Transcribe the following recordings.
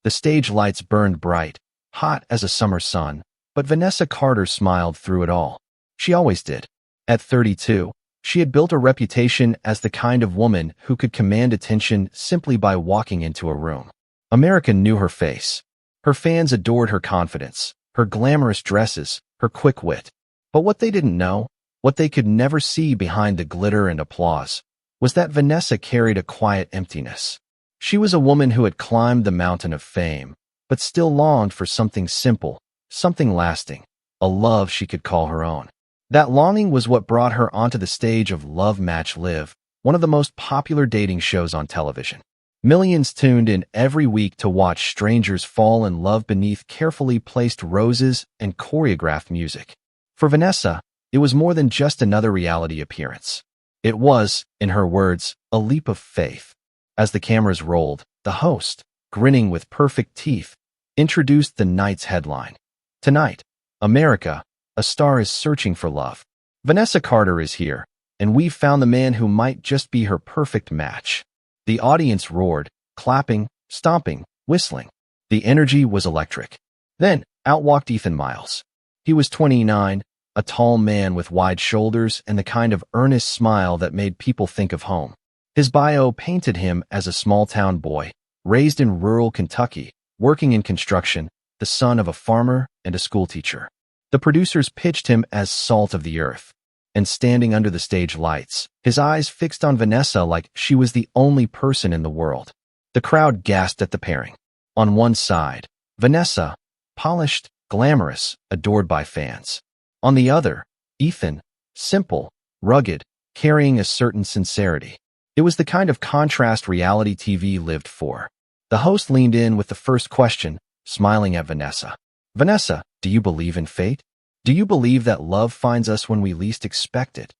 The stage lights burned bright, hot as a summer sun, but Vanessa Carter smiled through it all. She always did. At 32, she had built a reputation as the kind of woman who could command attention simply by walking into a room. America knew her face. Her fans adored her confidence, her glamorous dresses, her quick wit. But what they didn't know, what they could never see behind the glitter and applause, was that Vanessa carried a quiet emptiness. She was a woman who had climbed the mountain of fame, but still longed for something simple, something lasting, a love she could call her own. That longing was what brought her onto the stage of Love Match Live, one of the most popular dating shows on television. Millions tuned in every week to watch strangers fall in love beneath carefully placed roses and choreographed music. For Vanessa, it was more than just another reality appearance. It was, in her words, a leap of faith. As the cameras rolled, the host, grinning with perfect teeth, introduced the night's headline. Tonight, America, a star is searching for love. Vanessa Carter is here, and we've found the man who might just be her perfect match. The audience roared, clapping, stomping, whistling. The energy was electric. Then, out walked Ethan Miles. He was 29, a tall man with wide shoulders and the kind of earnest smile that made people think of home. His bio painted him as a small-town boy, raised in rural Kentucky, working in construction, the son of a farmer and a schoolteacher. The producers pitched him as salt of the earth. And standing under the stage lights, his eyes fixed on Vanessa like she was the only person in the world. The crowd gasped at the pairing. On one side, Vanessa, polished, glamorous, adored by fans. On the other, Ethan, simple, rugged, carrying a certain sincerity. It was the kind of contrast reality TV lived for. The host leaned in with the first question, smiling at Vanessa. Vanessa, do you believe in fate? Do you believe that love finds us when we least expect it?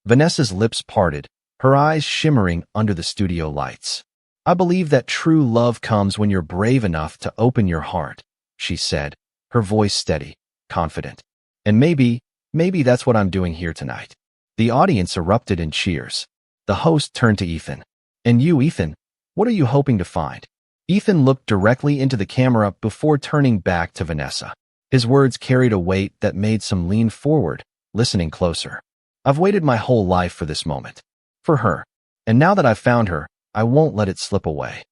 Vanessa's lips parted, her eyes shimmering under the studio lights. I believe that true love comes when you're brave enough to open your heart, she said, her voice steady, confident. And maybe that's what I'm doing here tonight. The audience erupted in cheers. The host turned to Ethan. And you, Ethan, what are you hoping to find? Ethan looked directly into the camera before turning back to Vanessa. His words carried a weight that made some lean forward, listening closer. I've waited my whole life for this moment. For her. And now that I've found her, I won't let it slip away.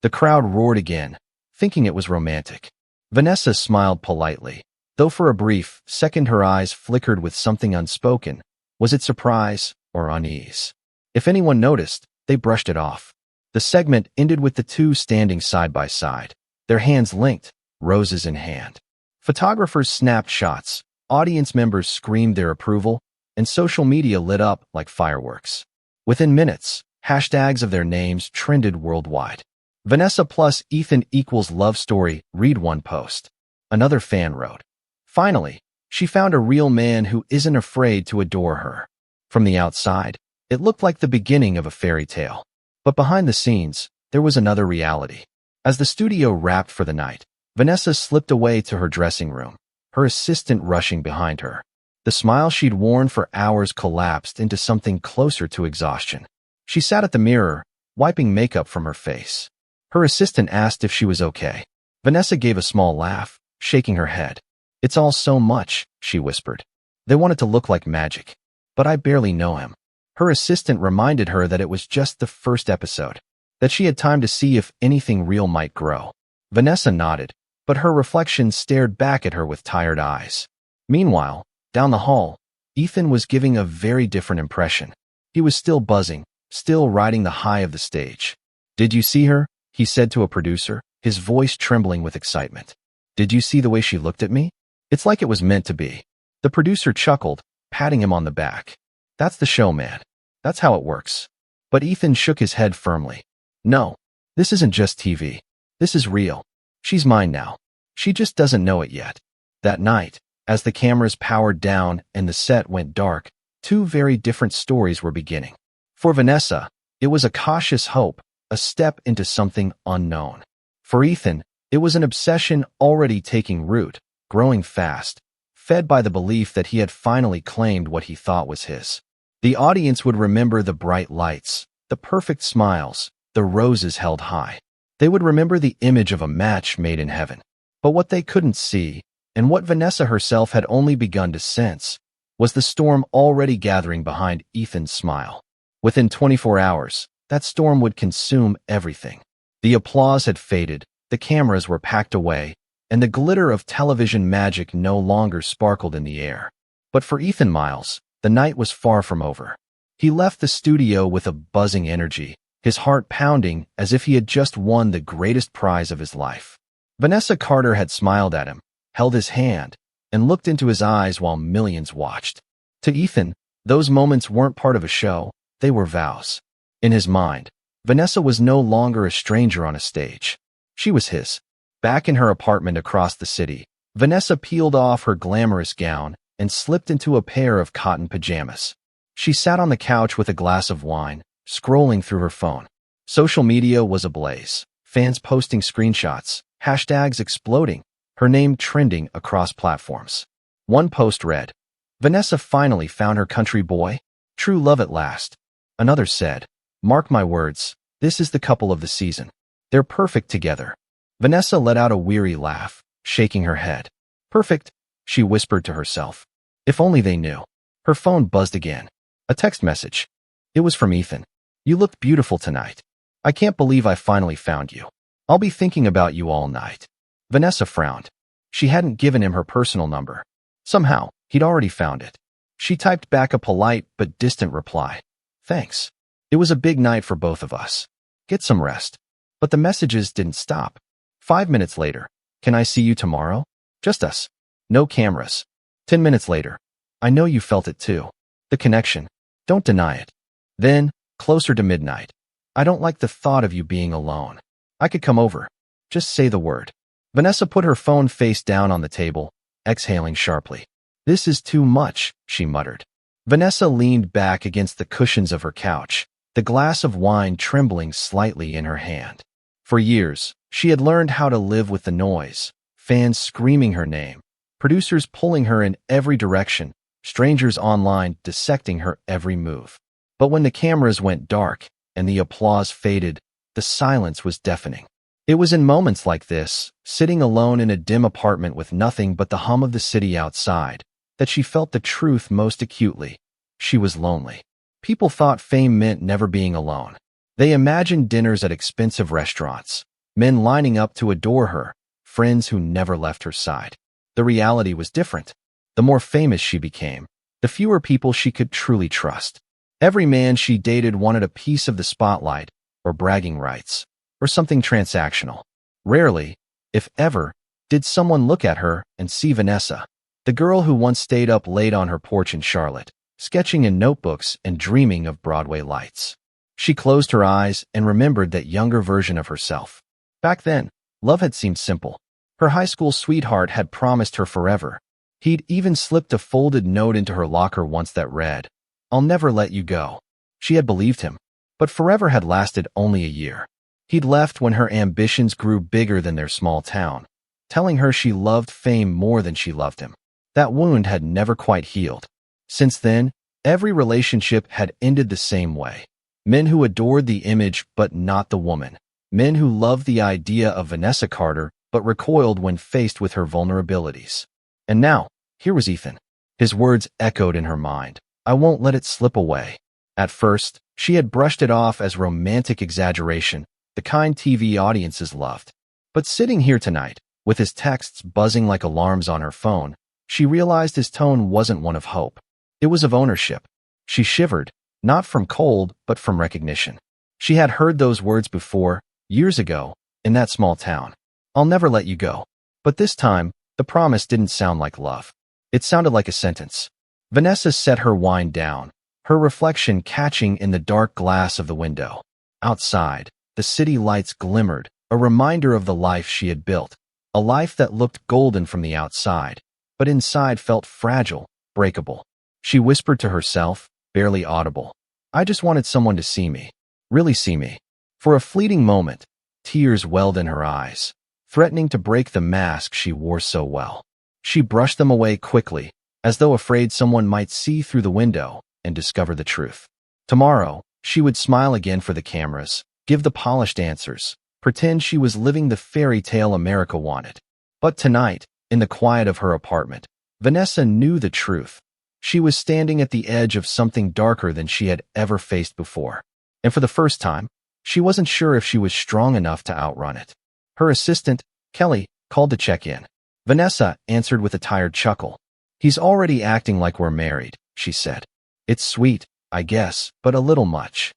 The crowd roared again, thinking it was romantic. Vanessa smiled politely, though for a brief second her eyes flickered with something unspoken. Was it surprise or unease? If anyone noticed, they brushed it off. The segment ended with the two standing side by side, their hands linked, roses in hand. Photographers snapped shots, audience members screamed their approval, and social media lit up like fireworks. Within minutes, hashtags of their names trended worldwide. Vanessa plus Ethan equals love story, read one post. Another fan wrote. Finally, she found a real man who isn't afraid to adore her. From the outside, it looked like the beginning of a fairy tale. But behind the scenes, there was another reality. As the studio wrapped for the night, Vanessa slipped away to her dressing room, her assistant rushing behind her. The smile she'd worn for hours collapsed into something closer to exhaustion. She sat at the mirror, wiping makeup from her face. Her assistant asked if she was okay. Vanessa gave a small laugh, shaking her head. It's all so much, she whispered. They want it to look like magic. But I barely know him. Her assistant reminded her that it was just the first episode, that she had time to see if anything real might grow. Vanessa nodded, but her reflection stared back at her with tired eyes. Meanwhile, down the hall, Ethan was giving a very different impression. He was still buzzing, still riding the high of the stage. Did you see her? He said to a producer, his voice trembling with excitement. Did you see the way she looked at me? It's like it was meant to be. The producer chuckled, patting him on the back. That's the show, man. That's how it works. But Ethan shook his head firmly. No, this isn't just TV. This is real. She's mine now. She just doesn't know it yet. That night, as the cameras powered down and the set went dark, two very different stories were beginning. For Vanessa, it was a cautious hope, a step into something unknown. For Ethan, it was an obsession already taking root, growing fast, fed by the belief that he had finally claimed what he thought was his. The audience would remember the bright lights, the perfect smiles, the roses held high. They would remember the image of a match made in heaven. But what they couldn't see, and what Vanessa herself had only begun to sense, was the storm already gathering behind Ethan's smile. Within 24 hours, that storm would consume everything. The applause had faded, the cameras were packed away, and the glitter of television magic no longer sparkled in the air. But for Ethan Miles, the night was far from over. He left the studio with a buzzing energy, his heart pounding as if he had just won the greatest prize of his life. Vanessa Carter had smiled at him, held his hand, and looked into his eyes while millions watched. To Ethan, those moments weren't part of a show, they were vows. In his mind, Vanessa was no longer a stranger on a stage. She was his. Back in her apartment across the city, Vanessa peeled off her glamorous gown and slipped into a pair of cotton pajamas. She sat on the couch with a glass of wine, scrolling through her phone. Social media was ablaze, fans posting screenshots, hashtags exploding, her name trending across platforms. One post read, "Vanessa finally found her country boy. True love at last." Another said, "Mark my words, this is the couple of the season. They're perfect together." Vanessa let out a weary laugh, shaking her head. "Perfect," she whispered to herself. If only they knew. Her phone buzzed again. A text message. It was from Ethan. "You looked beautiful tonight. I can't believe I finally found you. I'll be thinking about you all night." Vanessa frowned. She hadn't given him her personal number. Somehow, he'd already found it. She typed back a polite but distant reply. "Thanks. It was a big night for both of us. Get some rest." But the messages didn't stop. 5 minutes later, "Can I see you tomorrow? Just us. No cameras." 10 minutes later, "I know you felt it too. The connection. Don't deny it." Then, closer to midnight, "I don't like the thought of you being alone. I could come over. Just say the word." Vanessa put her phone face down on the table, exhaling sharply. "This is too much," she muttered. Vanessa leaned back against the cushions of her couch, the glass of wine trembling slightly in her hand. For years, she had learned how to live with the noise, fans screaming her name, producers pulling her in every direction, strangers online dissecting her every move. But when the cameras went dark and the applause faded, the silence was deafening. It was in moments like this, sitting alone in a dim apartment with nothing but the hum of the city outside, that she felt the truth most acutely. She was lonely. People thought fame meant never being alone. They imagined dinners at expensive restaurants, men lining up to adore her, friends who never left her side. The reality was different. The more famous she became, the fewer people she could truly trust. Every man she dated wanted a piece of the spotlight, or bragging rights, or something transactional. Rarely, if ever, did someone look at her and see Vanessa, the girl who once stayed up late on her porch in Charlotte, sketching in notebooks and dreaming of Broadway lights. She closed her eyes and remembered that younger version of herself. Back then, love had seemed simple. Her high school sweetheart had promised her forever. He'd even slipped a folded note into her locker once that read, "I'll never let you go." She had believed him, but forever had lasted only a year. He'd left when her ambitions grew bigger than their small town, telling her she loved fame more than she loved him. That wound had never quite healed. Since then, every relationship had ended the same way. Men who adored the image but not the woman. Men who loved the idea of Vanessa Carter but recoiled when faced with her vulnerabilities. And now, here was Ethan. His words echoed in her mind. "I won't let it slip away." At first, she had brushed it off as romantic exaggeration, the kind TV audiences loved. But sitting here tonight, with his texts buzzing like alarms on her phone, she realized his tone wasn't one of hope. It was of ownership. She shivered, not from cold, but from recognition. She had heard those words before, years ago, in that small town. "I'll never let you go." But this time, the promise didn't sound like love. It sounded like a sentence. Vanessa set her wine down, her reflection catching in the dark glass of the window. Outside, the city lights glimmered, a reminder of the life she had built, a life that looked golden from the outside, but inside felt fragile, breakable. She whispered to herself, barely audible, "I just wanted someone to see me, really see me." For a fleeting moment, tears welled in her eyes, threatening to break the mask she wore so well. She brushed them away quickly, as though afraid someone might see through the window and discover the truth. Tomorrow, she would smile again for the cameras, give the polished answers, pretend she was living the fairy tale America wanted. But tonight, in the quiet of her apartment, Vanessa knew the truth. She was standing at the edge of something darker than she had ever faced before. And for the first time, she wasn't sure if she was strong enough to outrun it. Her assistant, Kelly, called to check in. Vanessa answered with a tired chuckle. "He's already acting like we're married," she said. "It's sweet, I guess, but a little much."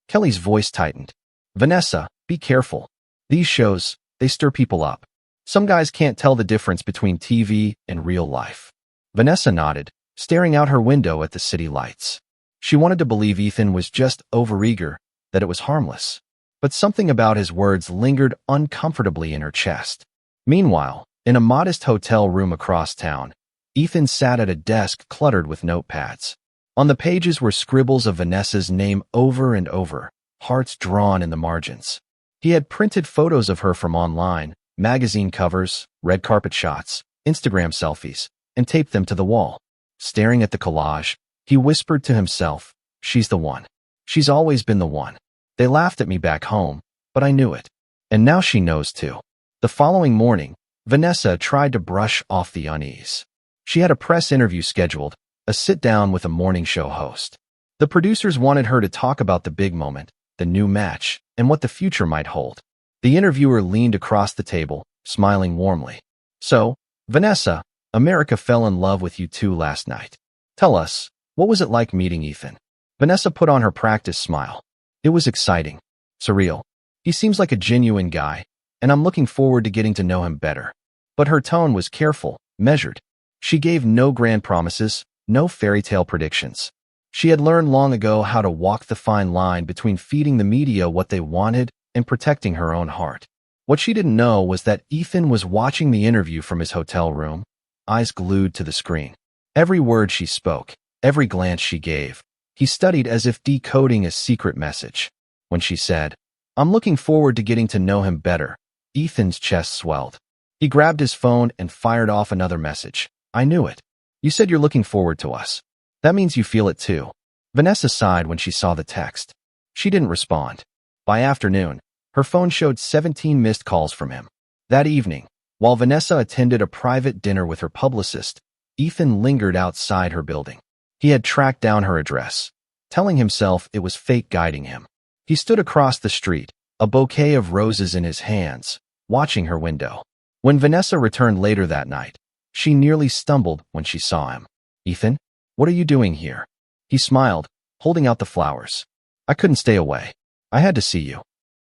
Kelly's voice tightened. "Vanessa, be careful. These shows, they stir people up. Some guys can't tell the difference between TV and real life." Vanessa nodded, staring out her window at the city lights. She wanted to believe Ethan was just overeager, that it was harmless. But something about his words lingered uncomfortably in her chest. Meanwhile, in a modest hotel room across town, Ethan sat at a desk cluttered with notepads. On the pages were scribbles of Vanessa's name over and over, hearts drawn in the margins. He had printed photos of her from online, magazine covers, red carpet shots, Instagram selfies, and taped them to the wall. Staring at the collage, he whispered to himself, "She's the one. She's always been the one. They laughed at me back home, but I knew it. And now she knows too." The following morning, Vanessa tried to brush off the unease. She had a press interview scheduled, a sit-down with a morning show host. The producers wanted her to talk about the big moment, the new match, and what the future might hold. The interviewer leaned across the table, smiling warmly. "So, Vanessa, America fell in love with you too last night. Tell us, what was it like meeting Ethan?" Vanessa put on her practice smile. "It was exciting. Surreal. He seems like a genuine guy, and I'm looking forward to getting to know him better." But her tone was careful, measured. She gave no grand promises, no fairy tale predictions. She had learned long ago how to walk the fine line between feeding the media what they wanted and protecting her own heart. What she didn't know was that Ethan was watching the interview from his hotel room, eyes glued to the screen. Every word she spoke, every glance she gave, he studied as if decoding a secret message. When she said, "I'm looking forward to getting to know him better," Ethan's chest swelled. He grabbed his phone and fired off another message. "I knew it. You said you're looking forward to us. That means you feel it too." Vanessa sighed when she saw the text. She didn't respond. By afternoon, her phone showed 17 missed calls from him. That evening, while Vanessa attended a private dinner with her publicist, Ethan lingered outside her building. He had tracked down her address, telling himself it was fate guiding him. He stood across the street, a bouquet of roses in his hands, watching her window. When Vanessa returned later that night, she nearly stumbled when she saw him. "Ethan, what are you doing here?" He smiled, holding out the flowers. "I couldn't stay away. I had to see you."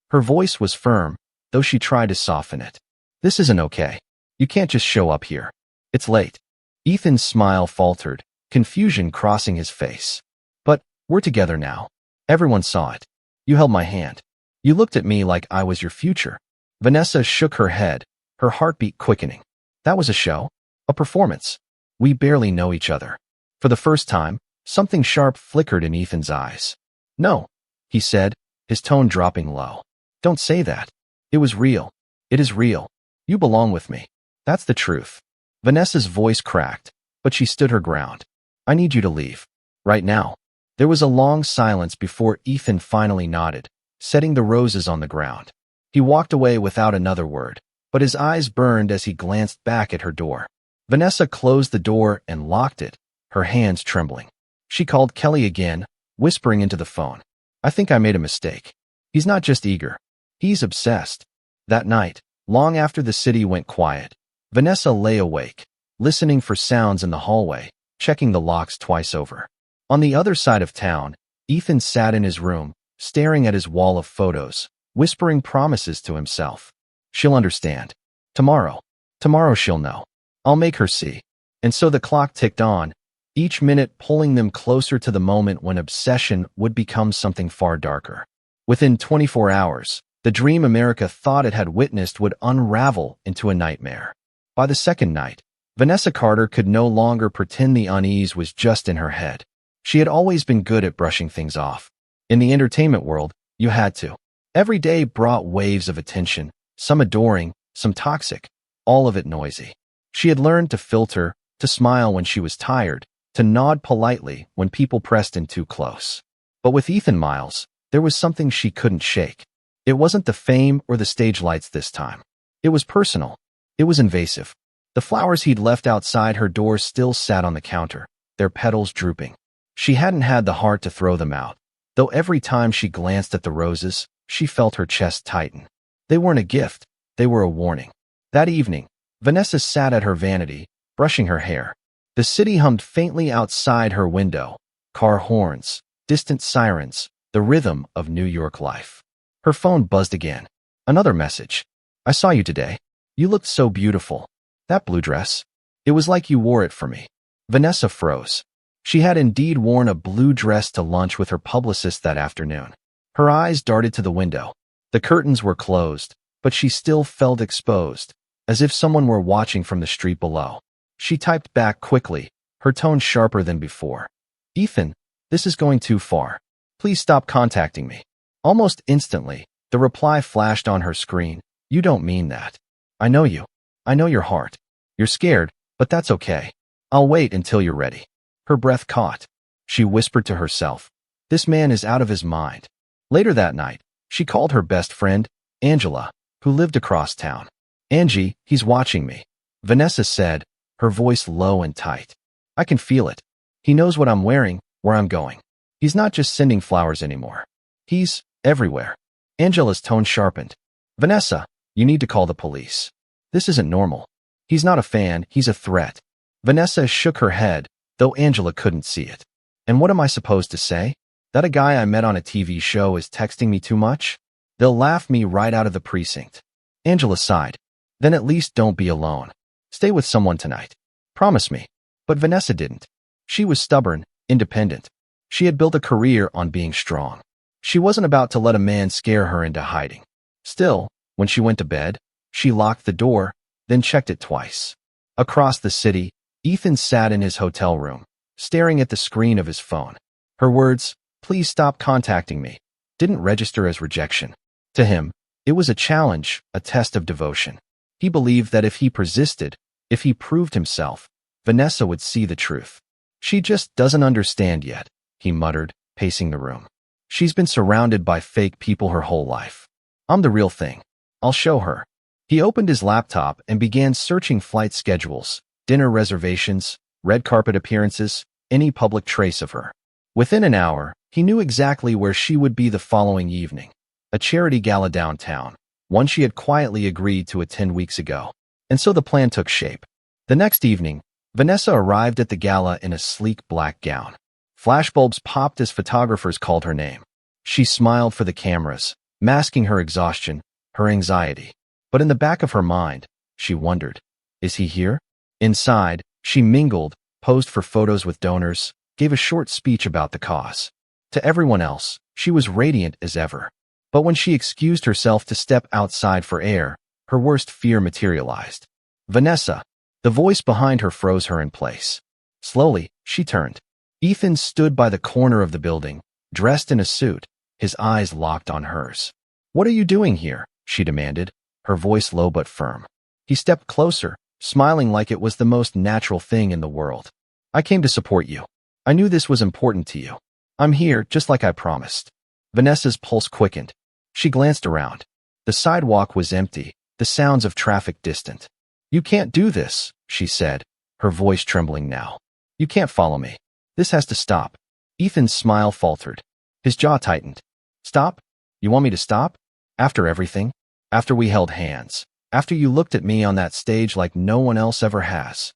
Her voice was firm, though she tried to soften it. "This isn't okay. You can't just show up here. It's late." Ethan's smile faltered, confusion crossing his face. "But we're together now. Everyone saw it. You held my hand. You looked at me like I was your future." Vanessa shook her head, her heartbeat quickening. "That was a show, a performance. We barely know each other." For the first time, something sharp flickered in Ethan's eyes. "No," he said, his tone dropping low. "Don't say that. It was real. It is real. You belong with me. That's the truth." Vanessa's voice cracked, but she stood her ground. "I need you to leave. Right now." There was a long silence before Ethan finally nodded, setting the roses on the ground. He walked away without another word, but his eyes burned as he glanced back at her door. Vanessa closed the door and locked it, her hands trembling. She called Kelly again, whispering into the phone. "I think I made a mistake. He's not just eager. He's obsessed." That night, long after the city went quiet, Vanessa lay awake, listening for sounds in the hallway, checking the locks twice over. On the other side of town, Ethan sat in his room, staring at his wall of photos, whispering promises to himself. "She'll understand. Tomorrow. Tomorrow she'll know. I'll make her see." And so the clock ticked on, each minute pulling them closer to the moment when obsession would become something far darker. Within 24 hours, the dream America thought it had witnessed would unravel into a nightmare. By the second night, Vanessa Carter could no longer pretend the unease was just in her head. She had always been good at brushing things off. In the entertainment world, you had to. Every day brought waves of attention, some adoring, some toxic, all of it noisy. She had learned to filter, to smile when she was tired, to nod politely when people pressed in too close. But with Ethan Miles, there was something she couldn't shake. It wasn't the fame or the stage lights this time. It was personal. It was invasive. The flowers he'd left outside her door still sat on the counter, their petals drooping. She hadn't had the heart to throw them out, though every time she glanced at the roses, she felt her chest tighten. They weren't a gift, they were a warning. That evening, Vanessa sat at her vanity, brushing her hair. The city hummed faintly outside her window. Car horns, distant sirens, the rhythm of New York life. Her phone buzzed again. Another message. I saw you today. You looked so beautiful. That blue dress. It was like you wore it for me. Vanessa froze. She had indeed worn a blue dress to lunch with her publicist that afternoon. Her eyes darted to the window. The curtains were closed, but she still felt exposed, as if someone were watching from the street below. She typed back quickly, her tone sharper than before. Ethan, this is going too far. Please stop contacting me. Almost instantly, the reply flashed on her screen. You don't mean that. I know you. I know your heart. You're scared, but that's okay. I'll wait until you're ready. Her breath caught. She whispered to herself, this man is out of his mind. Later that night, she called her best friend, Angela, who lived across town. Angie, he's watching me. Vanessa said, her voice low and tight. I can feel it. He knows what I'm wearing, where I'm going. He's not just sending flowers anymore. He's everywhere. Angela's tone sharpened. Vanessa, you need to call the police. This isn't normal. He's not a fan, he's a threat. Vanessa shook her head, though Angela couldn't see it. And what am I supposed to say? That a guy I met on a TV show is texting me too much? They'll laugh me right out of the precinct. Angela sighed. Then at least don't be alone. Stay with someone tonight. Promise me. But Vanessa didn't. She was stubborn, independent. She had built a career on being strong. She wasn't about to let a man scare her into hiding. Still, when she went to bed, she locked the door, then checked it twice. Across the city, Ethan sat in his hotel room, staring at the screen of his phone. Her words, please stop contacting me, didn't register as rejection. To him, it was a challenge, a test of devotion. He believed that if he persisted, if he proved himself, Vanessa would see the truth. She just doesn't understand yet, he muttered, pacing the room. She's been surrounded by fake people her whole life. I'm the real thing. I'll show her. He opened his laptop and began searching flight schedules, dinner reservations, red carpet appearances, any public trace of her. Within an hour, he knew exactly where she would be the following evening. A charity gala downtown, one she had quietly agreed to attend weeks ago. And so the plan took shape. The next evening, Vanessa arrived at the gala in a sleek black gown. Flashbulbs popped as photographers called her name. She smiled for the cameras, masking her exhaustion, her anxiety. But in the back of her mind, she wondered, is he here? Inside, she mingled, posed for photos with donors, gave a short speech about the cause. To everyone else, she was radiant as ever. But when she excused herself to step outside for air, her worst fear materialized. Vanessa. The voice behind her froze her in place. Slowly, she turned. Ethan stood by the corner of the building, dressed in a suit, his eyes locked on hers. What are you doing here? She demanded, her voice low but firm. He stepped closer, smiling like it was the most natural thing in the world. I came to support you. I knew this was important to you. I'm here, just like I promised. Vanessa's pulse quickened. She glanced around. The sidewalk was empty, the sounds of traffic distant. You can't do this, she said, her voice trembling now. You can't follow me. This has to stop. Ethan's smile faltered. His jaw tightened. Stop? You want me to stop? After everything? After we held hands? After you looked at me on that stage like no one else ever has?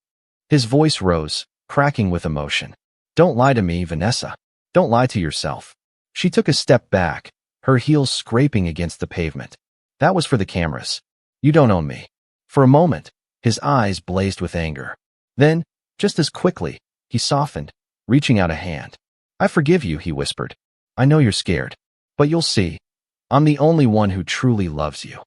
His voice rose, cracking with emotion. Don't lie to me, Vanessa. Don't lie to yourself. She took a step back, her heels scraping against the pavement. That was for the cameras. You don't own me. For a moment, his eyes blazed with anger. Then, just as quickly, he softened, reaching out a hand. I forgive you, he whispered. I know you're scared. But you'll see. I'm the only one who truly loves you.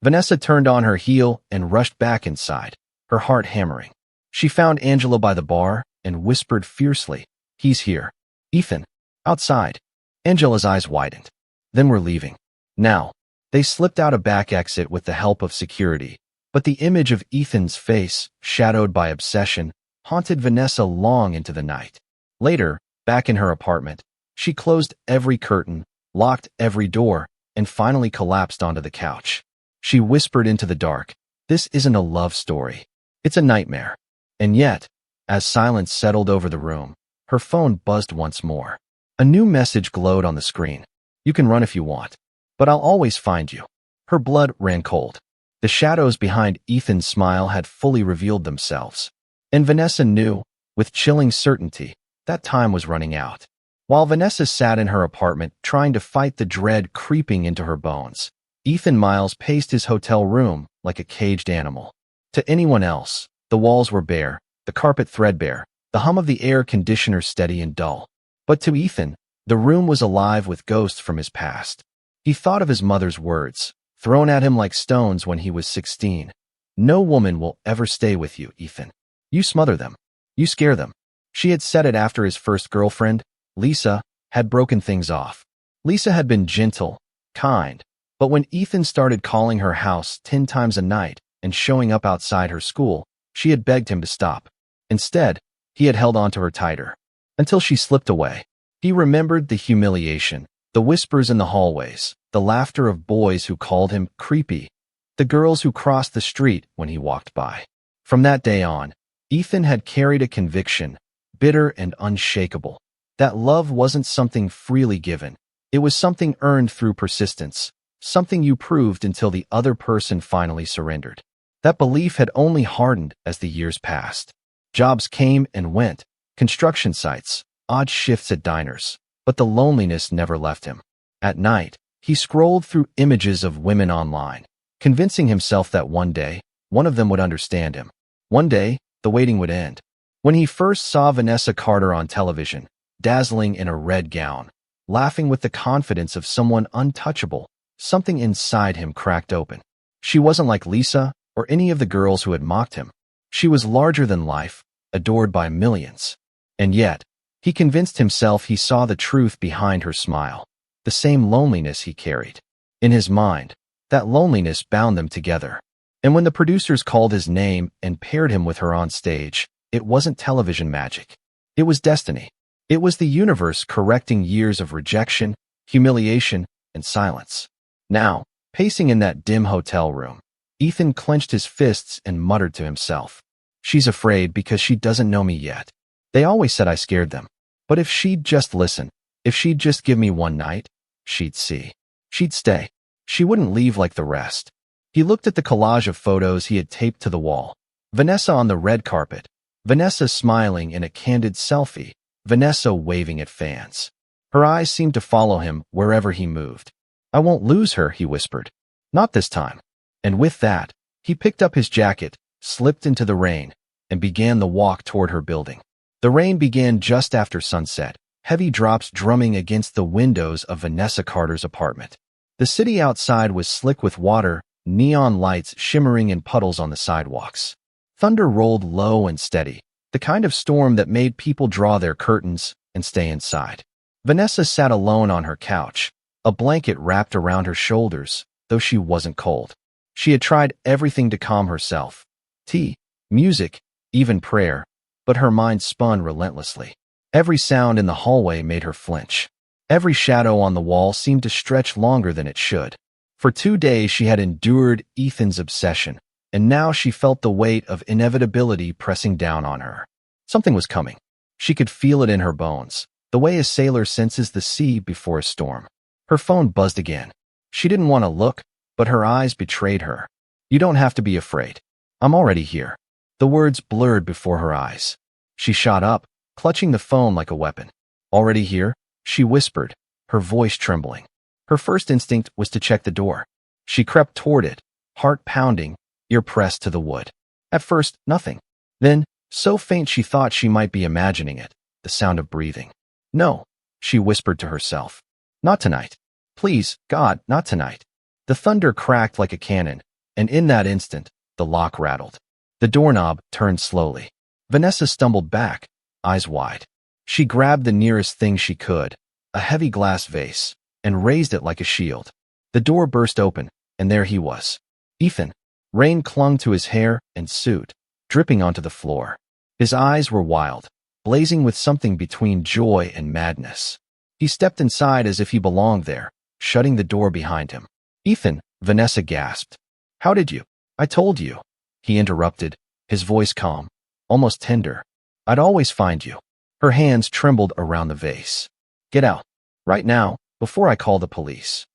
Vanessa turned on her heel and rushed back inside, her heart hammering. She found Angela by the bar and whispered fiercely, He's here. Ethan. Outside. Angela's eyes widened. Then we're leaving. Now. They slipped out a back exit with the help of security, but the image of Ethan's face, shadowed by obsession, haunted Vanessa long into the night. Later, back in her apartment, she closed every curtain, locked every door, and finally collapsed onto the couch. She whispered into the dark, "This isn't a love story. It's a nightmare." And yet, as silence settled over the room, her phone buzzed once more. A new message glowed on the screen. "You can run if you want, but I'll always find you." Her blood ran cold. The shadows behind Ethan's smile had fully revealed themselves. And Vanessa knew, with chilling certainty, that time was running out. While Vanessa sat in her apartment trying to fight the dread creeping into her bones, Ethan Miles paced his hotel room like a caged animal. To anyone else, the walls were bare, the carpet threadbare, the hum of the air conditioner steady and dull. But to Ethan, the room was alive with ghosts from his past. He thought of his mother's words, thrown at him like stones when he was 16. "No woman will ever stay with you, Ethan. You smother them. You scare them." She had said it after his first girlfriend, Lisa, had broken things off. Lisa had been gentle, kind, but when Ethan started calling her house 10 times a night and showing up outside her school, she had begged him to stop. Instead, he had held on to her tighter, until she slipped away. He remembered the humiliation, the whispers in the hallways, the laughter of boys who called him creepy, the girls who crossed the street when he walked by. From that day on, Ethan had carried a conviction, bitter and unshakable, that love wasn't something freely given. It was something earned through persistence, something you proved until the other person finally surrendered. That belief had only hardened as the years passed. Jobs came and went, construction sites, odd shifts at diners, but the loneliness never left him. At night, he scrolled through images of women online, convincing himself that one day, one of them would understand him. One day, the waiting would end. When he first saw Vanessa Carter on television, dazzling in a red gown, laughing with the confidence of someone untouchable, something inside him cracked open. She wasn't like Lisa or any of the girls who had mocked him. She was larger than life, adored by millions. And yet, he convinced himself he saw the truth behind her smile, the same loneliness he carried. In his mind, that loneliness bound them together. And when the producers called his name and paired him with her on stage, it wasn't television magic. It was destiny. It was the universe correcting years of rejection, humiliation, and silence. Now, pacing in that dim hotel room, Ethan clenched his fists and muttered to himself, "She's afraid because she doesn't know me yet. They always said I scared them. But if she'd just listen, if she'd just give me one night, she'd see. She'd stay. She wouldn't leave like the rest." He looked at the collage of photos he had taped to the wall. Vanessa on the red carpet, Vanessa smiling in a candid selfie, Vanessa waving at fans. Her eyes seemed to follow him wherever he moved. "I won't lose her," he whispered. "Not this time." And with that, he picked up his jacket, slipped into the rain, and began the walk toward her building. The rain began just after sunset, heavy drops drumming against the windows of Vanessa Carter's apartment. The city outside was slick with water, neon lights shimmering in puddles on the sidewalks. Thunder rolled low and steady, the kind of storm that made people draw their curtains and stay inside. Vanessa sat alone on her couch, a blanket wrapped around her shoulders, though she wasn't cold. She had tried everything to calm herself. Tea, music, even prayer, but her mind spun relentlessly. Every sound in the hallway made her flinch. Every shadow on the wall seemed to stretch longer than it should. For 2 days she had endured Ethan's obsession, and now she felt the weight of inevitability pressing down on her. Something was coming. She could feel it in her bones, the way a sailor senses the sea before a storm. Her phone buzzed again. She didn't want to look, but her eyes betrayed her. "You don't have to be afraid. I'm already here." The words blurred before her eyes. She shot up, clutching the phone like a weapon. "Already here?" she whispered, her voice trembling. Her first instinct was to check the door. She crept toward it, heart pounding, ear pressed to the wood. At first, nothing. Then, so faint she thought she might be imagining it, the sound of breathing. "No," she whispered to herself. "Not tonight. Please, God, not tonight." The thunder cracked like a cannon, and in that instant, the lock rattled. The doorknob turned slowly. Vanessa stumbled back, eyes wide. She grabbed the nearest thing she could, a heavy glass vase, and raised it like a shield. The door burst open, and there he was. Ethan. Rain clung to his hair and suit, dripping onto the floor. His eyes were wild, blazing with something between joy and madness. He stepped inside as if he belonged there, shutting the door behind him. Ethan, Vanessa gasped. How did you? I told you. He interrupted, his voice calm, almost tender. I'd always find you. Her hands trembled around the vase. Get out. Right now, before I call the police.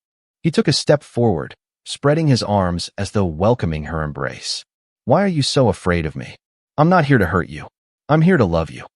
He took a step forward, spreading his arms as though welcoming her embrace. Why are you so afraid of me? I'm not here to hurt you. I'm here to love you.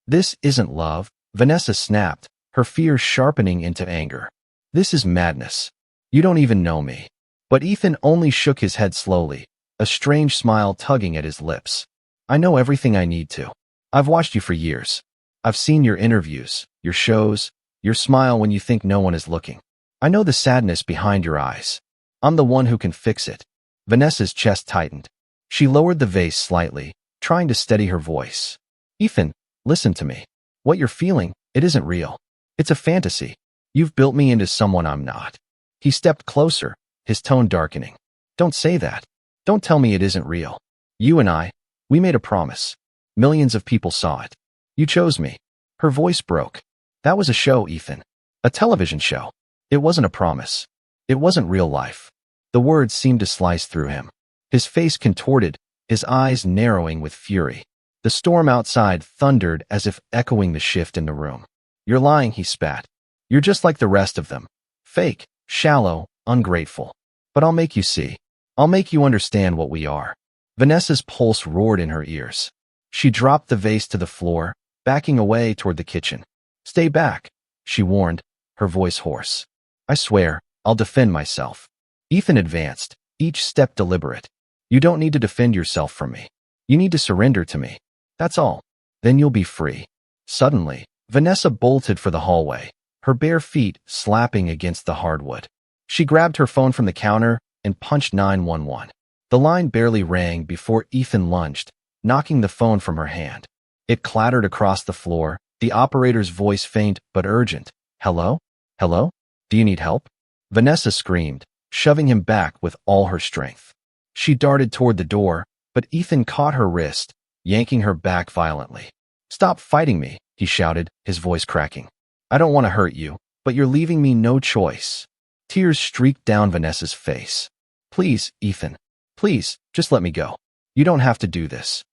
This isn't love, Vanessa snapped, her fear sharpening into anger. This is madness. You don't even know me. But Ethan only shook his head slowly, a strange smile tugging at his lips. I know everything I need to. I've watched you for years. I've seen your interviews, your shows, your smile when you think no one is looking. I know the sadness behind your eyes. I'm the one who can fix it. Vanessa's chest tightened. She lowered the vase slightly, trying to steady her voice. Ethan, listen to me. What you're feeling, it isn't real. It's a fantasy. You've built me into someone I'm not. He stepped closer, his tone darkening. Don't say that. Don't tell me it isn't real. You and I, we made a promise. Millions of people saw it. You chose me. Her voice broke. That was a show, Ethan. A television show. It wasn't a promise. It wasn't real life. The words seemed to slice through him. His face contorted, his eyes narrowing with fury. The storm outside thundered as if echoing the shift in the room. You're lying, he spat. You're just like the rest of them. Fake, shallow, ungrateful. But I'll make you see. I'll make you understand what we are. Vanessa's pulse roared in her ears. She dropped the vase to the floor, backing away toward the kitchen. Stay back, she warned, her voice hoarse. I swear, I'll defend myself. Ethan advanced, each step deliberate. You don't need to defend yourself from me. You need to surrender to me. That's all. Then you'll be free. Suddenly, Vanessa bolted for the hallway, her bare feet slapping against the hardwood. She grabbed her phone from the counter and punched 911. The line barely rang before Ethan lunged, knocking the phone from her hand. It clattered across the floor, the operator's voice faint but urgent. Hello? Hello? Do you need help? Vanessa screamed, shoving him back with all her strength. She darted toward the door, but Ethan caught her wrist, yanking her back violently. Stop fighting me, he shouted, his voice cracking. I don't want to hurt you, but you're leaving me no choice. Tears streaked down Vanessa's face. Please, Ethan. Please, just let me go. You don't have to do this.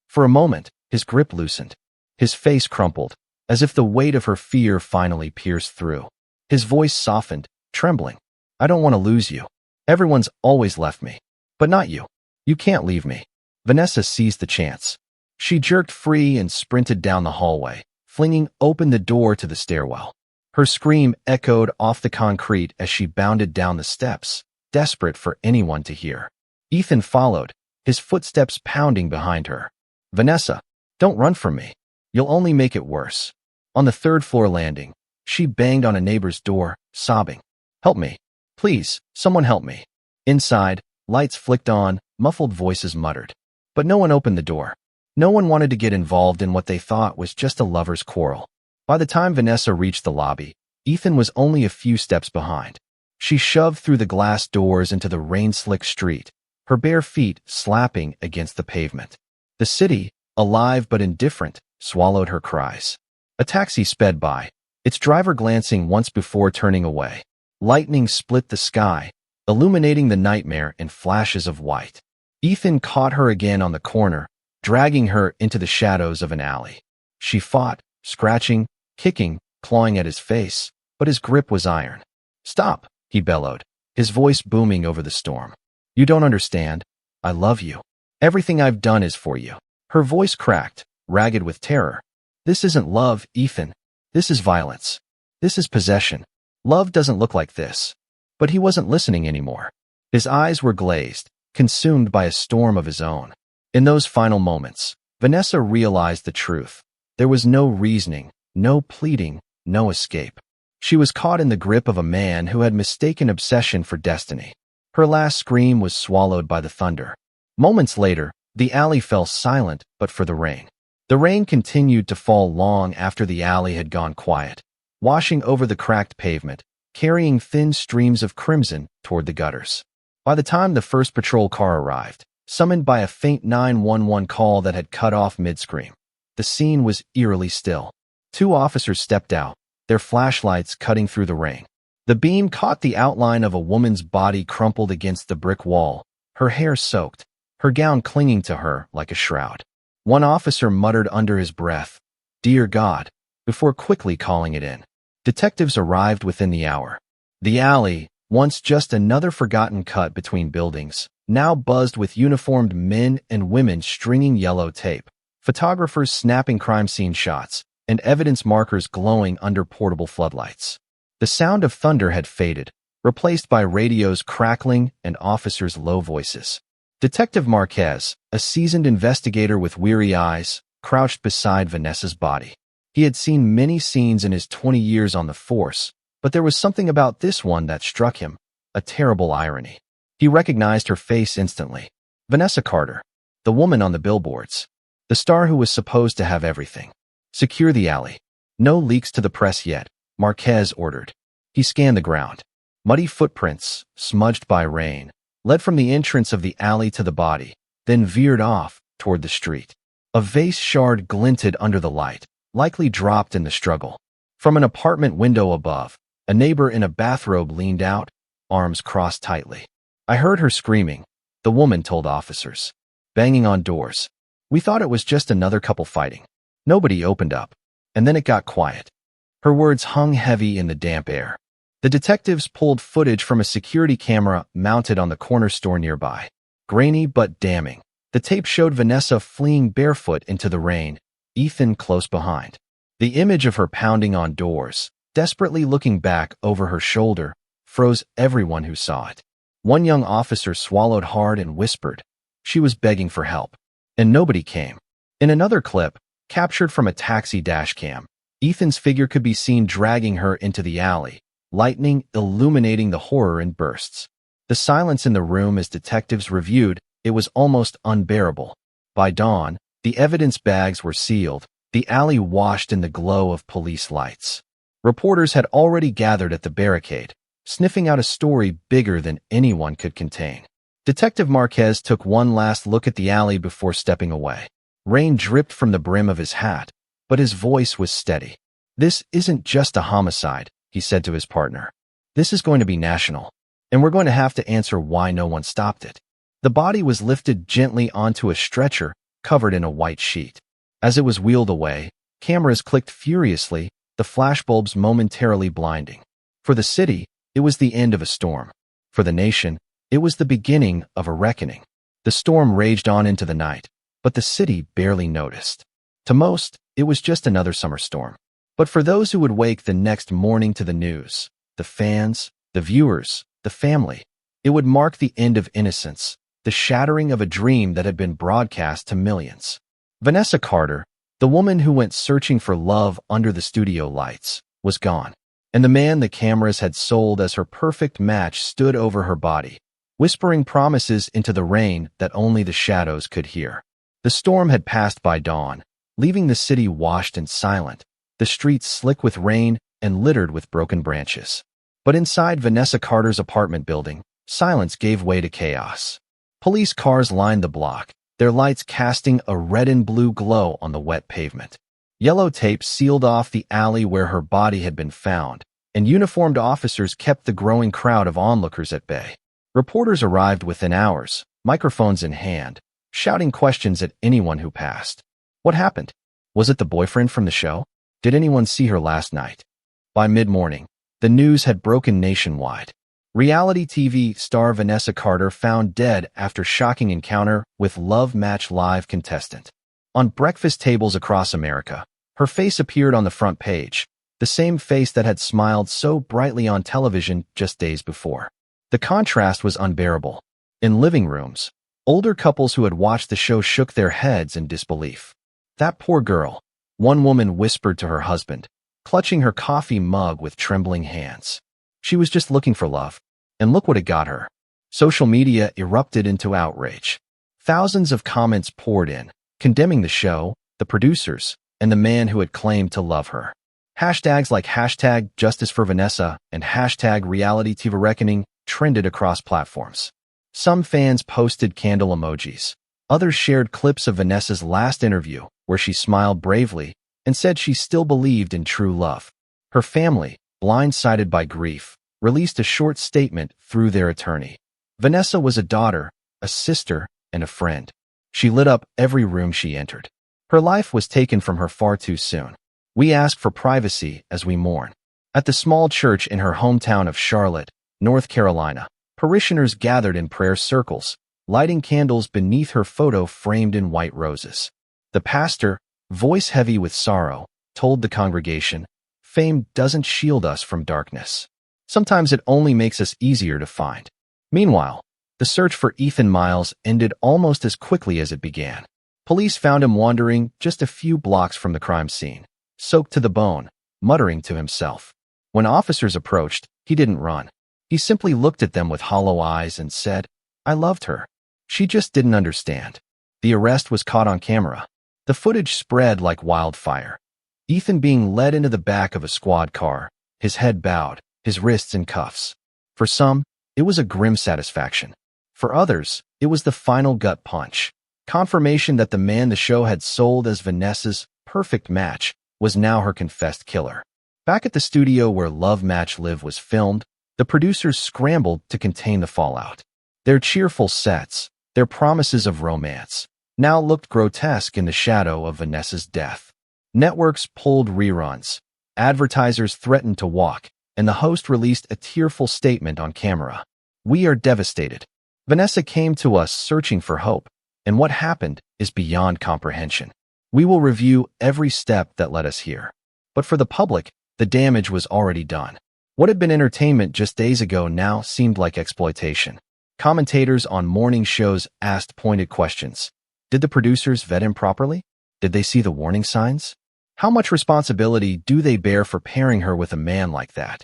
For a moment, his grip loosened. His face crumpled, as if the weight of her fear finally pierced through. His voice softened, trembling. I don't want to lose you. Everyone's always left me. But not you. You can't leave me. Vanessa seized the chance. She jerked free and sprinted down the hallway, flinging open the door to the stairwell. Her scream echoed off the concrete as she bounded down the steps, desperate for anyone to hear. Ethan followed, his footsteps pounding behind her. Vanessa, don't run from me. You'll only make it worse. On the third-floor landing, she banged on a neighbor's door, sobbing. Help me. Please, someone help me. Inside, lights flicked on, muffled voices muttered. But no one opened the door. No one wanted to get involved in what they thought was just a lover's quarrel. By the time Vanessa reached the lobby, Ethan was only a few steps behind. She shoved through the glass doors into the rain-slick street, her bare feet slapping against the pavement. The city, alive but indifferent, swallowed her cries. A taxi sped by, its driver glancing once before turning away. Lightning split the sky, illuminating the nightmare in flashes of white. Ethan caught her again on the corner, dragging her into the shadows of an alley. She fought, scratching, kicking, clawing at his face, but his grip was iron. Stop, he bellowed, his voice booming over the storm. You don't understand. I love you. Everything I've done is for you. Her voice cracked, ragged with terror. This isn't love, Ethan. This is violence. This is possession. Love doesn't look like this. But he wasn't listening anymore. His eyes were glazed, consumed by a storm of his own. In those final moments, Vanessa realized the truth. There was no reasoning, no pleading, no escape. She was caught in the grip of a man who had mistaken obsession for destiny. Her last scream was swallowed by the thunder. Moments later, the alley fell silent but for the rain. The rain continued to fall long after the alley had gone quiet, washing over the cracked pavement, carrying thin streams of crimson toward the gutters. By the time the first patrol car arrived, summoned by a faint 911 call that had cut off mid-scream, the scene was eerily still. Two officers stepped out, their flashlights cutting through the rain. The beam caught the outline of a woman's body crumpled against the brick wall, her hair soaked, her gown clinging to her like a shroud. One officer muttered under his breath, "Dear God," before quickly calling it in. Detectives arrived within the hour. The alley, once just another forgotten cut between buildings, now buzzed with uniformed men and women stringing yellow tape, photographers snapping crime scene shots, and evidence markers glowing under portable floodlights. The sound of thunder had faded, replaced by radios crackling and officers' low voices. Detective Marquez, a seasoned investigator with weary eyes, crouched beside Vanessa's body. He had seen many scenes in his 20 years on the force, but there was something about this one that struck him, a terrible irony. He recognized her face instantly. Vanessa Carter, the woman on the billboards, the star who was supposed to have everything. "Secure the alley. No leaks to the press yet," Marquez ordered. He scanned the ground. Muddy footprints, smudged by rain, led from the entrance of the alley to the body, then veered off toward the street. A vase shard glinted under the light, likely dropped in the struggle. From an apartment window above, a neighbor in a bathrobe leaned out, arms crossed tightly. "I heard her screaming," the woman told officers. "Banging on doors. We thought it was just another couple fighting." Nobody opened up, and then it got quiet. Her words hung heavy in the damp air. The detectives pulled footage from a security camera mounted on the corner store nearby. Grainy but damning, the tape showed Vanessa fleeing barefoot into the rain, Ethan close behind. The image of her pounding on doors, desperately looking back over her shoulder, froze everyone who saw it. One young officer swallowed hard and whispered. She was begging for help. And nobody came. In another clip, captured from a taxi dashcam, Ethan's figure could be seen dragging her into the alley, lightning illuminating the horror in bursts. The silence in the room as detectives reviewed, it was almost unbearable. By dawn, the evidence bags were sealed, the alley washed in the glow of police lights. Reporters had already gathered at the barricade, sniffing out a story bigger than anyone could contain. Detective Marquez took one last look at the alley before stepping away. Rain dripped from the brim of his hat, but his voice was steady. "This isn't just a homicide," he said to his partner. "This is going to be national, and we're going to have to answer why no one stopped it." The body was lifted gently onto a stretcher covered in a white sheet. As it was wheeled away, cameras clicked furiously, the flashbulbs momentarily blinding. For the city, it was the end of a storm. For the nation, it was the beginning of a reckoning. The storm raged on into the night, but the city barely noticed. To most, it was just another summer storm. But for those who would wake the next morning to the news, the fans, the viewers, the family, it would mark the end of innocence, the shattering of a dream that had been broadcast to millions. Vanessa Carter, the woman who went searching for love under the studio lights, was gone. And the man the cameras had sold as her perfect match stood over her body, whispering promises into the rain that only the shadows could hear. The storm had passed by dawn, leaving the city washed and silent, the streets slick with rain and littered with broken branches. But inside Vanessa Carter's apartment building, silence gave way to chaos. Police cars lined the block, their lights casting a red and blue glow on the wet pavement. Yellow tape sealed off the alley where her body had been found, and uniformed officers kept the growing crowd of onlookers at bay. Reporters arrived within hours, microphones in hand, shouting questions at anyone who passed. What happened? Was it the boyfriend from the show? Did anyone see her last night? By mid-morning, the news had broken nationwide. Reality TV star Vanessa Carter found dead after shocking encounter with Love Match Live contestant. On breakfast tables across America, her face appeared on the front page, the same face that had smiled so brightly on television just days before. The contrast was unbearable. In living rooms, older couples who had watched the show shook their heads in disbelief. "That poor girl," one woman whispered to her husband, clutching her coffee mug with trembling hands. "She was just looking for love, and look what it got her." Social media erupted into outrage. Thousands of comments poured in, condemning the show, the producers, and the man who had claimed to love her. Hashtags like #JusticeForVanessa and #RealityTVReckoning trended across platforms. Some fans posted candle emojis. Others shared clips of Vanessa's last interview, where she smiled bravely and said she still believed in true love. Her family, blindsided by grief, released a short statement through their attorney. Vanessa was a daughter, a sister, and a friend. She lit up every room she entered. Her life was taken from her far too soon. We ask for privacy as we mourn. At the small church in her hometown of Charlotte, North Carolina, parishioners gathered in prayer circles, lighting candles beneath her photo framed in white roses. The pastor, voice heavy with sorrow, told the congregation, "Fame doesn't shield us from darkness. Sometimes it only makes us easier to find." Meanwhile, the search for Ethan Miles ended almost as quickly as it began. Police found him wandering just a few blocks from the crime scene, soaked to the bone, muttering to himself. When officers approached, he didn't run. He simply looked at them with hollow eyes and said, "I loved her. She just didn't understand." The arrest was caught on camera. The footage spread like wildfire. Ethan being led into the back of a squad car, his head bowed, his wrists in cuffs. For some, it was a grim satisfaction. For others, it was the final gut punch. Confirmation that the man the show had sold as Vanessa's perfect match was now her confessed killer. Back at the studio where Love Match Live was filmed, the producers scrambled to contain the fallout. Their cheerful sets, their promises of romance, now looked grotesque in the shadow of Vanessa's death. Networks pulled reruns, advertisers threatened to walk, and the host released a tearful statement on camera. "We are devastated. Vanessa came to us searching for hope, and what happened is beyond comprehension. We will review every step that led us here." But for the public, the damage was already done. What had been entertainment just days ago now seemed like exploitation. Commentators on morning shows asked pointed questions. Did the producers vet him properly? Did they see the warning signs? How much responsibility do they bear for pairing her with a man like that?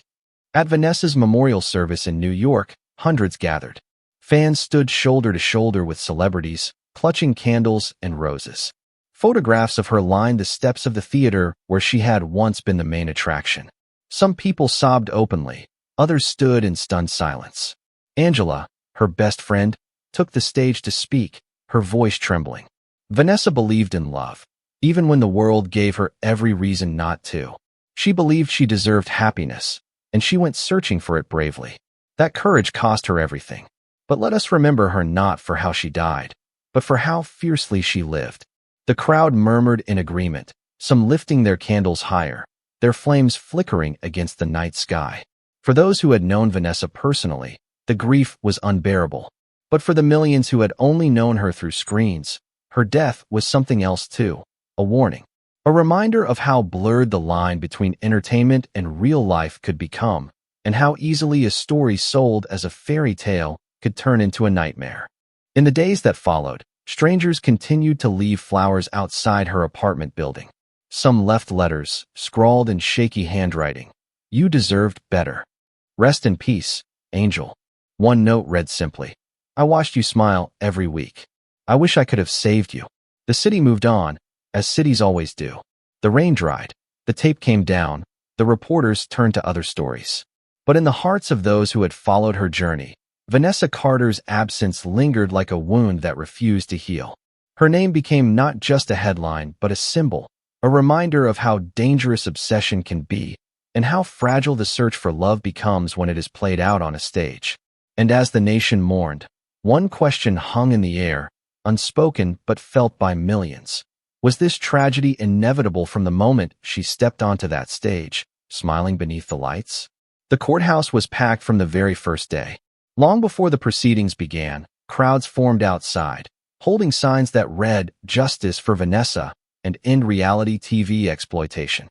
At Vanessa's memorial service in New York, hundreds gathered. Fans stood shoulder to shoulder with celebrities, clutching candles and roses. Photographs of her lined the steps of the theater where she had once been the main attraction. Some people sobbed openly, others stood in stunned silence. Angela, her best friend, took the stage to speak, her voice trembling. Vanessa believed in love, even when the world gave her every reason not to. She believed she deserved happiness, and she went searching for it bravely. That courage cost her everything. But let us remember her not for how she died, but for how fiercely she lived. The crowd murmured in agreement, some lifting their candles higher, their flames flickering against the night sky. For those who had known Vanessa personally, the grief was unbearable. But for the millions who had only known her through screens, her death was something else too, a warning. A reminder of how blurred the line between entertainment and real life could become, and how easily a story sold as a fairy tale could turn into a nightmare. In the days that followed, strangers continued to leave flowers outside her apartment building. Some left letters, scrawled in shaky handwriting. "You deserved better. Rest in peace, Angel." One note read simply, "I watched you smile every week. I wish I could have saved you." The city moved on, as cities always do. The rain dried, the tape came down, the reporters turned to other stories. But in the hearts of those who had followed her journey, Vanessa Carter's absence lingered like a wound that refused to heal. Her name became not just a headline, but a symbol, a reminder of how dangerous obsession can be, and how fragile the search for love becomes when it is played out on a stage. And as the nation mourned, one question hung in the air, unspoken but felt by millions. Was this tragedy inevitable from the moment she stepped onto that stage, smiling beneath the lights? The courthouse was packed from the very first day. Long before the proceedings began, crowds formed outside, holding signs that read "Justice for Vanessa" and "End Reality TV Exploitation."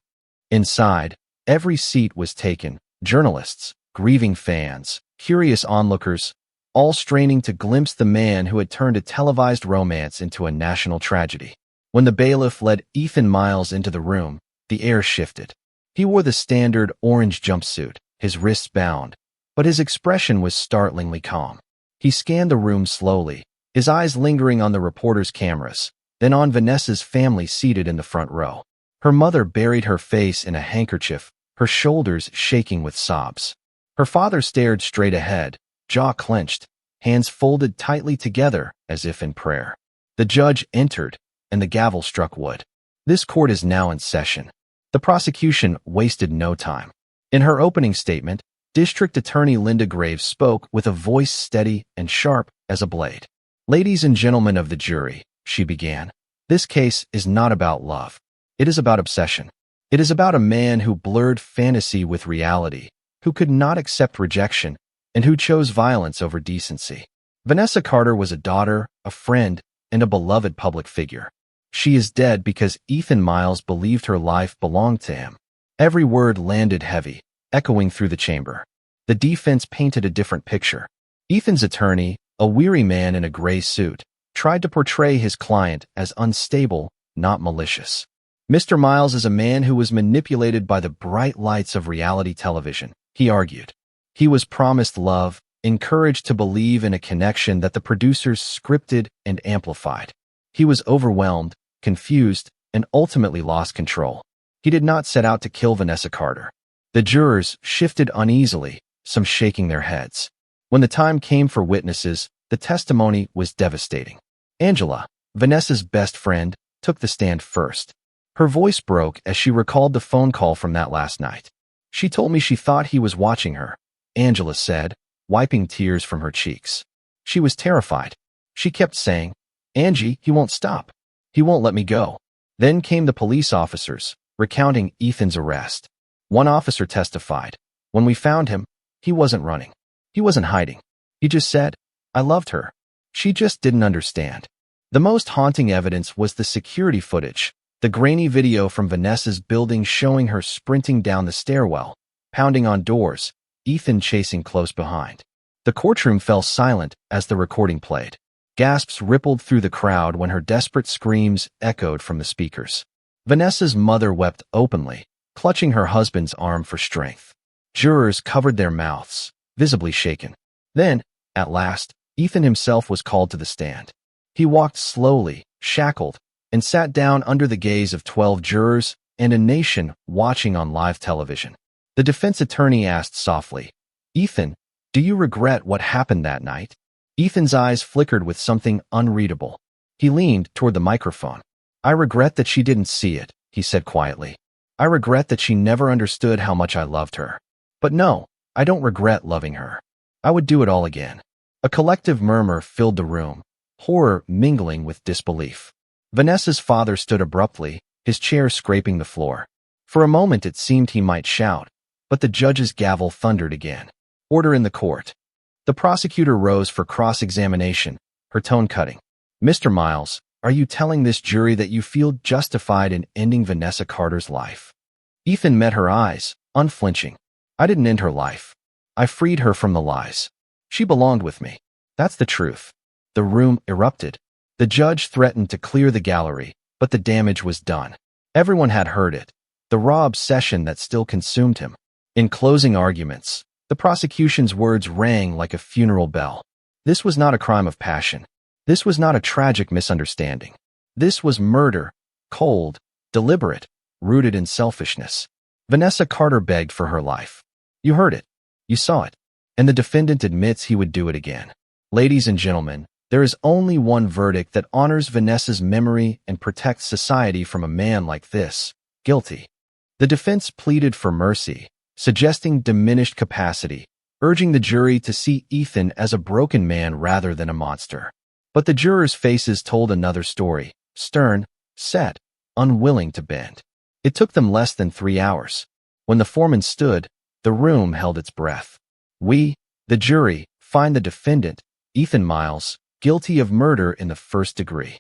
Inside, every seat was taken, journalists, grieving fans, curious onlookers, all straining to glimpse the man who had turned a televised romance into a national tragedy. When the bailiff led Ethan Miles into the room, the air shifted. He wore the standard orange jumpsuit, his wrists bound, but his expression was startlingly calm. He scanned the room slowly, his eyes lingering on the reporters' cameras, then on Vanessa's family seated in the front row. Her mother buried her face in a handkerchief, her shoulders shaking with sobs. Her father stared straight ahead, jaw clenched, hands folded tightly together as if in prayer. The judge entered, and the gavel struck wood. This court is now in session. The prosecution wasted no time. In her opening statement, District Attorney Linda Graves spoke with a voice steady and sharp as a blade. "Ladies and gentlemen of the jury," she began, "this case is not about love. It is about obsession. It is about a man who blurred fantasy with reality, who could not accept rejection, and who chose violence over decency. Vanessa Carter was a daughter, a friend, and a beloved public figure. She is dead because Ethan Miles believed her life belonged to him." Every word landed heavy, echoing through the chamber. The defense painted a different picture. Ethan's attorney, a weary man in a gray suit, tried to portray his client as unstable, not malicious. "Mr. Miles is a man who was manipulated by the bright lights of reality television," he argued. "He was promised love, encouraged to believe in a connection that the producers scripted and amplified. He was overwhelmed, confused, and ultimately lost control. He did not set out to kill Vanessa Carter." The jurors shifted uneasily, some shaking their heads. When the time came for witnesses, the testimony was devastating. Angela, Vanessa's best friend, took the stand first. Her voice broke as she recalled the phone call from that last night. "She told me she thought he was watching her," Angela said, wiping tears from her cheeks. "She was terrified. She kept saying, 'Angie, he won't stop. He won't let me go.'" Then came the police officers, recounting Ethan's arrest. One officer testified, "When we found him, he wasn't running. He wasn't hiding. He just said, 'I loved her.' She just didn't understand." The most haunting evidence was the security footage, the grainy video from Vanessa's building showing her sprinting down the stairwell, pounding on doors, Ethan chasing close behind. The courtroom fell silent as the recording played. Gasps rippled through the crowd when her desperate screams echoed from the speakers. Vanessa's mother wept openly, clutching her husband's arm for strength. Jurors covered their mouths, visibly shaken. Then, at last, Ethan himself was called to the stand. He walked slowly, shackled, and sat down under the gaze of 12 jurors and a nation watching on live television. The defense attorney asked softly, "Ethan, do you regret what happened that night?" Ethan's eyes flickered with something unreadable. He leaned toward the microphone. "I regret that she didn't see it," he said quietly. "I regret that she never understood how much I loved her. But no, I don't regret loving her. I would do it all again." A collective murmur filled the room, horror mingling with disbelief. Vanessa's father stood abruptly, his chair scraping the floor. For a moment it seemed he might shout, but the judge's gavel thundered again. "Order in the court." The prosecutor rose for cross-examination, her tone cutting. "Mr. Miles, are you telling this jury that you feel justified in ending Vanessa Carter's life?" Ethan met her eyes, unflinching. "I didn't end her life. I freed her from the lies. She belonged with me. That's the truth." The room erupted. The judge threatened to clear the gallery, but the damage was done. Everyone had heard it, the raw obsession that still consumed him. In closing arguments, the prosecution's words rang like a funeral bell. This was not a crime of passion. This was not a tragic misunderstanding. This was murder, cold, deliberate, rooted in selfishness. Vanessa Carter begged for her life. You heard it. You saw it. And the defendant admits he would do it again. Ladies and gentlemen, there is only one verdict that honors Vanessa's memory and protects society from a man like this: guilty. The defense pleaded for mercy, suggesting diminished capacity, urging the jury to see Ethan as a broken man rather than a monster. But the jurors' faces told another story, stern, set, unwilling to bend. It took them less than 3 hours. When the foreman stood, the room held its breath. "We, the jury, find the defendant, Ethan Miles, guilty of murder in the first degree."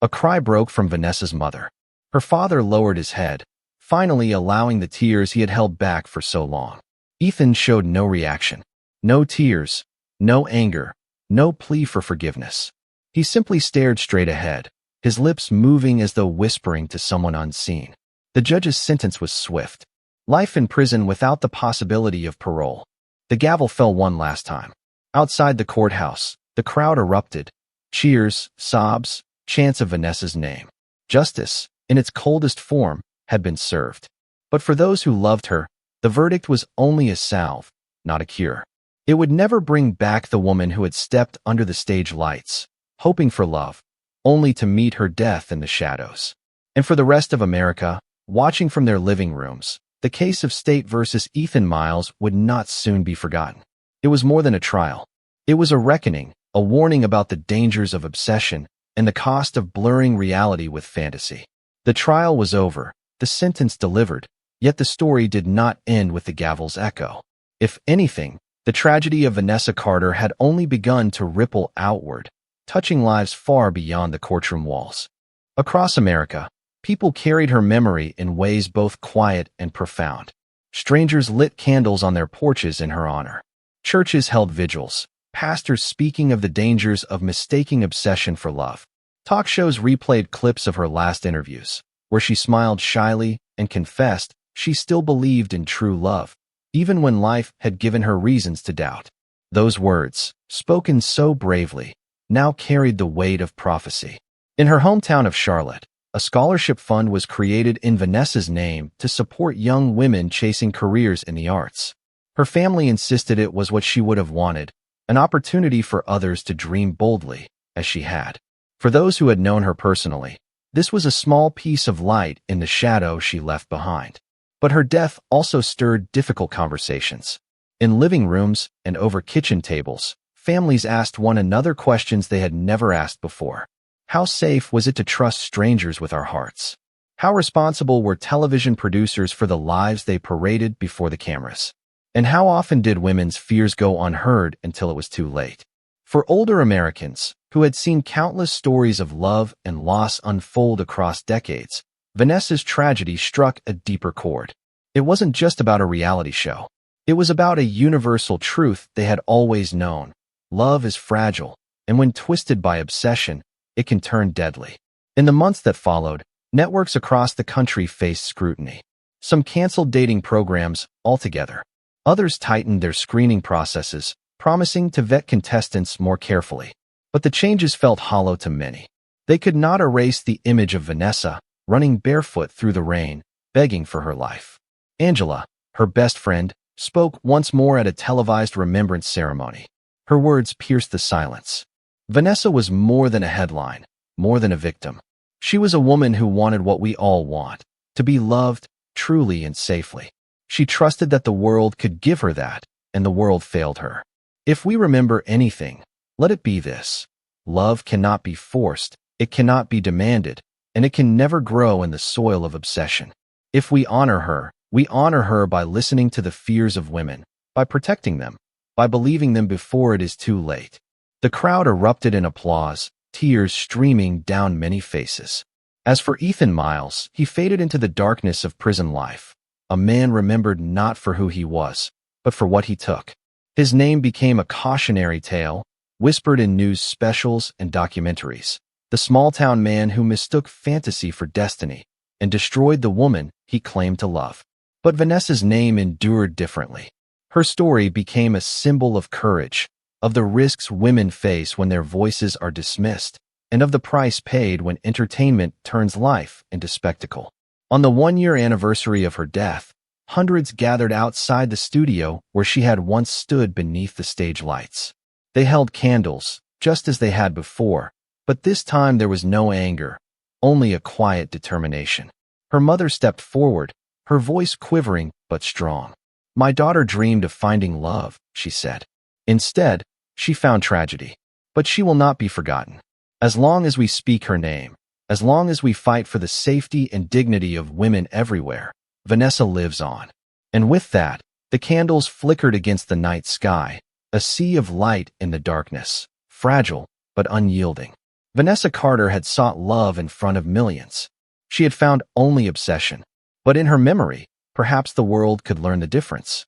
A cry broke from Vanessa's mother. Her father lowered his head, finally allowing the tears he had held back for so long. Ethan showed no reaction, no tears, no anger, no plea for forgiveness. He simply stared straight ahead, his lips moving as though whispering to someone unseen. The judge's sentence was swift. Life in prison without the possibility of parole. The gavel fell one last time. Outside the courthouse, the crowd erupted. Cheers, sobs, chants of Vanessa's name. Justice, in its coldest form, had been served. But for those who loved her, the verdict was only a salve, not a cure. It would never bring back the woman who had stepped under the stage lights, hoping for love, only to meet her death in the shadows. And for the rest of America, watching from their living rooms, The case of State versus Ethan Miles would not soon be forgotten. It was more than a trial. It was a reckoning, a warning about the dangers of obsession and the cost of blurring reality with fantasy. The trial was over, the sentence delivered, yet the story did not end with the gavel's echo. If anything, the tragedy of Vanessa Carter had only begun to ripple outward, touching lives far beyond the courtroom walls. Across America, people carried her memory in ways both quiet and profound. Strangers lit candles on their porches in her honor. Churches held vigils, pastors speaking of the dangers of mistaking obsession for love. Talk shows replayed clips of her last interviews, where she smiled shyly and confessed she still believed in true love, even when life had given her reasons to doubt. Those words, spoken so bravely, now carried the weight of prophecy. In her hometown of Charlotte, a scholarship fund was created in Vanessa's name to support young women chasing careers in the arts. Her family insisted it was what she would have wanted, an opportunity for others to dream boldly, as she had. For those who had known her personally, this was a small piece of light in the shadow she left behind. But her death also stirred difficult conversations. In living rooms and over kitchen tables, families asked one another questions they had never asked before. How safe was it to trust strangers with our hearts? How responsible were television producers for the lives they paraded before the cameras? And how often did women's fears go unheard until it was too late? For older Americans, who had seen countless stories of love and loss unfold across decades, Vanessa's tragedy struck a deeper chord. It wasn't just about a reality show. It was about a universal truth they had always known. Love is fragile, and when twisted by obsession, it can turn deadly. In the months that followed, networks across the country faced scrutiny. Some canceled dating programs altogether. Others tightened their screening processes, promising to vet contestants more carefully. But the changes felt hollow to many. They could not erase the image of Vanessa, running barefoot through the rain, begging for her life. Angela, her best friend, spoke once more at a televised remembrance ceremony. Her words pierced the silence. Vanessa was more than a headline, more than a victim. She was a woman who wanted what we all want, to be loved, truly and safely. She trusted that the world could give her that, and the world failed her. If we remember anything, let it be this. Love cannot be forced, it cannot be demanded, and it can never grow in the soil of obsession. If we honor her by listening to the fears of women, by protecting them, by believing them before it is too late. The crowd erupted in applause, tears streaming down many faces. As for Ethan Miles, he faded into the darkness of prison life, a man remembered not for who he was, but for what he took. His name became a cautionary tale, whispered in news specials and documentaries. The small-town man who mistook fantasy for destiny and destroyed the woman he claimed to love. But Vanessa's name endured differently. Her story became a symbol of courage, of the risks women face when their voices are dismissed, and of the price paid when entertainment turns life into spectacle. On the one-year anniversary of her death, hundreds gathered outside the studio where she had once stood beneath the stage lights. They held candles, just as they had before, but this time there was no anger, only a quiet determination. Her mother stepped forward, her voice quivering but strong. "My daughter dreamed of finding love," she said. Instead, she found tragedy. But she will not be forgotten. As long as we speak her name, as long as we fight for the safety and dignity of women everywhere, Vanessa lives on. And with that, the candles flickered against the night sky, a sea of light in the darkness, fragile but unyielding. Vanessa Carter had sought love in front of millions. She had found only obsession. But in her memory, perhaps the world could learn the difference.